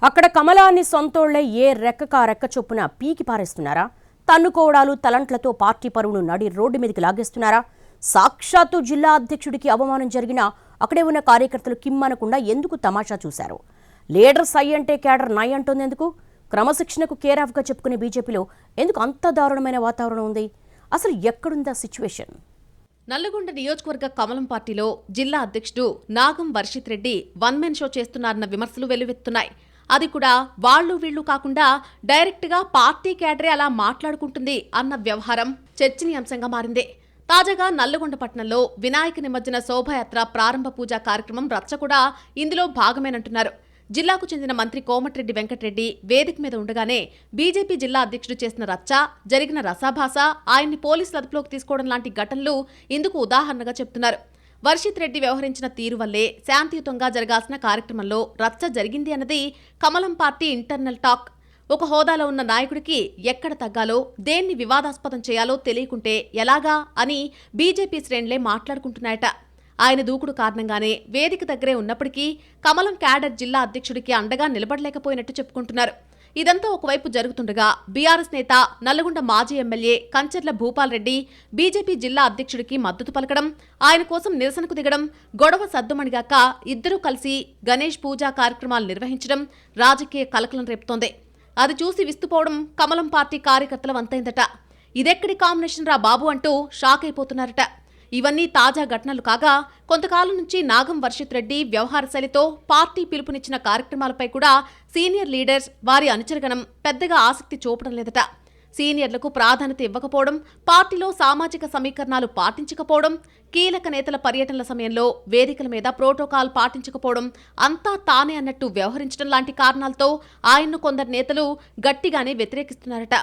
అక్కడ కమలాన్ని సొంతోళ్లే ఏ రెక్కకా రెక్క చొప్పున పీకి పారేస్తున్నారా? తన్నుకోవడాలు తలంట్లతో పార్టీ పరువును నడి రోడ్డు మీదకి లాగేస్తున్నారా? సాక్షాత్తు జిల్లా అధ్యక్షుడికి అవమానం జరిగినా అక్కడే ఉన్న కార్యకర్తలు కిమ్మనకుండా ఎందుకు తమాషా చూశారు? లీడర్ సై అంటే క్యాడర్ నై అంటోందెందుకు? క్రమశిక్షణకు కేరాఫ్గా చెప్పుకునే బీజేపీలో ఎందుకు అంత దారుణమైన వాతావరణం ఉంది? అసలు ఎక్కడుందా సిచ్యువేషన్? నల్లగొండ నియోజకవర్గ కమలం పార్టీలో జిల్లా అధ్యక్షుడు Nagam Varshith Reddy one man show చేస్తున్నారన్న విమర్శలు వెల్లువెత్తున్నాయి. అది కూడా వాళ్ళు వీళ్లు కాకుండా డైరెక్ట్ గా పార్టీ క్యాడరే అలా మాట్లాడుకుంటుంది అన్న వ్యవహారం చర్చనీయాంశంగా మారింది. తాజాగా నల్లగొండ పట్టణంలో వినాయక నిమజ్జన శోభాయాత్ర ప్రారంభ పూజా కార్యక్రమం రచ్చ కూడా ఇందులో భాగమేనంటున్నారు. జిల్లాకు చెందిన మంత్రి కోమటిరెడ్డి వెంకటరెడ్డి వేదిక మీద ఉండగానే బీజేపీ జిల్లా అధ్యక్షుడు చేసిన రచ్చ, జరిగిన రసాభాస, ఆయన్ని పోలీసులు అదుపులోకి తీసుకోవడం లాంటి ఘటనలు ఇందుకు ఉదాహరణగా చెబుతున్నారు. వర్షిత్ రెడ్డి వ్యవహరించిన తీరు వల్లే శాంతియుతంగా జరగాల్సిన కార్యక్రమంలో రచ్చ జరిగింది అన్నది కమలం పార్టీ ఇంటర్నల్ టాక్. ఒక హోదాలో ఉన్న నాయకుడికి ఎక్కడ తగ్గాలో, దేన్ని వివాదాస్పదం చేయాలో తెలియకుంటే ఎలాగా అని బీజేపీ శ్రేణులే మాట్లాడుకుంటున్నాయట. ఆయన దూకుడు కారణంగానే వేదిక దగ్గరే ఉన్నప్పటికీ కమలం క్యాడర్ జిల్లా అధ్యక్షుడికి అండగా నిలబడలేకపోయినట్టు చెప్పుకుంటున్నారు. ఇదంతా ఒకవైపు జరుగుతుండగా బీఆర్ఎస్ నేత, నల్లగొండ మాజీ ఎమ్మెల్యే కంచర్ల భూపాల్ రెడ్డి బీజేపీ జిల్లా అధ్యక్షుడికి మద్దతు పలకడం, ఆయన కోసం నిరసనకు దిగడం, గొడవ సద్దుమణిగాక ఇద్దరూ కలిసి గణేష్ పూజా కార్యక్రమాలు నిర్వహించడం రాజకీయ కలకలం రేపుతోంది. అది చూసి విస్తుపోవడం కమలం పార్టీ కార్యకర్తల వంతైందట. ఇదెక్కడి కాంబినేషన్ రా బాబు అంటూ షాక్ అయిపోతున్నారట. ఇవన్నీ తాజా ఘటనలు కాగా కొంతకాలం నుంచి నాగం వర్షిత్ రెడ్డి వ్యవహార శైలితో పార్టీ పిలుపునిచ్చిన కార్యక్రమాలపై కూడా సీనియర్ లీడర్స్, వారి అనుచరగణం పెద్దగా ఆసక్తి చూపడం లేదట. సీనియర్లకు ప్రాధాన్యత ఇవ్వకపోవడం, పార్టీలో సామాజిక సమీకరణాలు పాటించకపోవడం, కీలక నేతల పర్యటనల సమయంలో వేదికల మీద ప్రోటోకాల్ పాటించకపోవడం, అంతా తానే అన్నట్టు వ్యవహరించడం లాంటి కారణాలతో ఆయన్ను కొందరు నేతలు గట్టిగానే వ్యతిరేకిస్తున్నారట.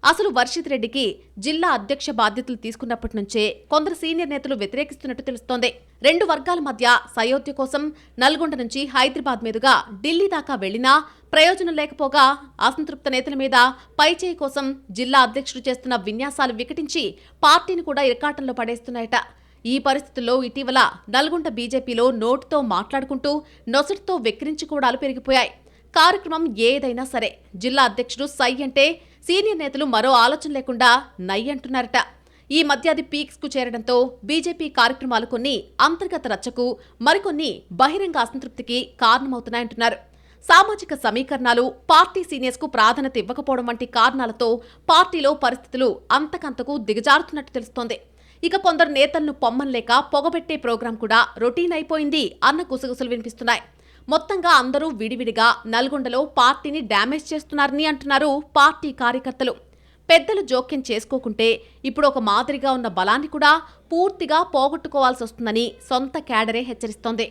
అసలు వర్షిత్ రెడ్డికి జిల్లా అధ్యక్ష బాధ్యతలు తీసుకున్నప్పటి నుంచే కొందరు సీనియర్ నేతలు వ్యతిరేకిస్తున్నట్టు తెలుస్తోంది. రెండు వర్గాల మధ్య సయోధ్య కోసం నల్గొండ నుంచి హైదరాబాద్ మీదుగా ఢిల్లీ దాకా వెళ్లినా ప్రయోజనం లేకపోగా అసంతృప్త నేతల మీద పైచేయి కోసం జిల్లా అధ్యక్షుడు చేస్తున్న విన్యాసాలు వికటించి పార్టీని కూడా ఇరకాటంలో పడేస్తున్నాయట. ఈ పరిస్థితుల్లో ఇటీవల నల్గొండ బీజేపీలో నోటుతో మాట్లాడుకుంటూ నొసటితో వెక్కిరించుకోవడాలు పెరిగిపోయాయి. కార్యక్రమం ఏదైనా సరే జిల్లా అధ్యక్షుడు సై అంటే సీనియర్ నేతలు మరో ఆలోచన లేకుండా నై అంటున్నారట. ఈ మధ్య అది పీక్స్ కు చేరడంతో బీజేపీ కార్యక్రమాలు కొన్ని అంతర్గత రచ్చకు, మరికొన్ని బహిరంగ అసంతృప్తికి కారణమవుతున్నాయంటున్నారు. సామాజిక సమీకరణాలు, పార్టీ సీనియర్స్ కు ప్రాధాన్యత ఇవ్వకపోవడం వంటి కారణాలతో పార్టీలో పరిస్థితులు అంతకంతకు దిగజారుతున్నట్టు తెలుస్తోంది. ఇక కొందరు నేతలను పొమ్మనలేక పొగబెట్టే ప్రోగ్రాం కూడా రొటీన్ అయిపోయింది అన్న గుసగుసలు వినిపిస్తున్నాయి. మొత్తంగా అందరూ విడివిడిగా నల్గొండలో పార్టీని డ్యామేజ్ చేస్తున్నారని అంటున్నారు పార్టీ కార్యకర్తలు. పెద్దలు జోక్యం చేసుకోకుంటే ఇప్పుడు ఒక మాదిరిగా ఉన్న బలాన్ని కూడా పూర్తిగా పోగొట్టుకోవాల్సి వస్తుందని సొంత క్యాడరే హెచ్చరిస్తోంది.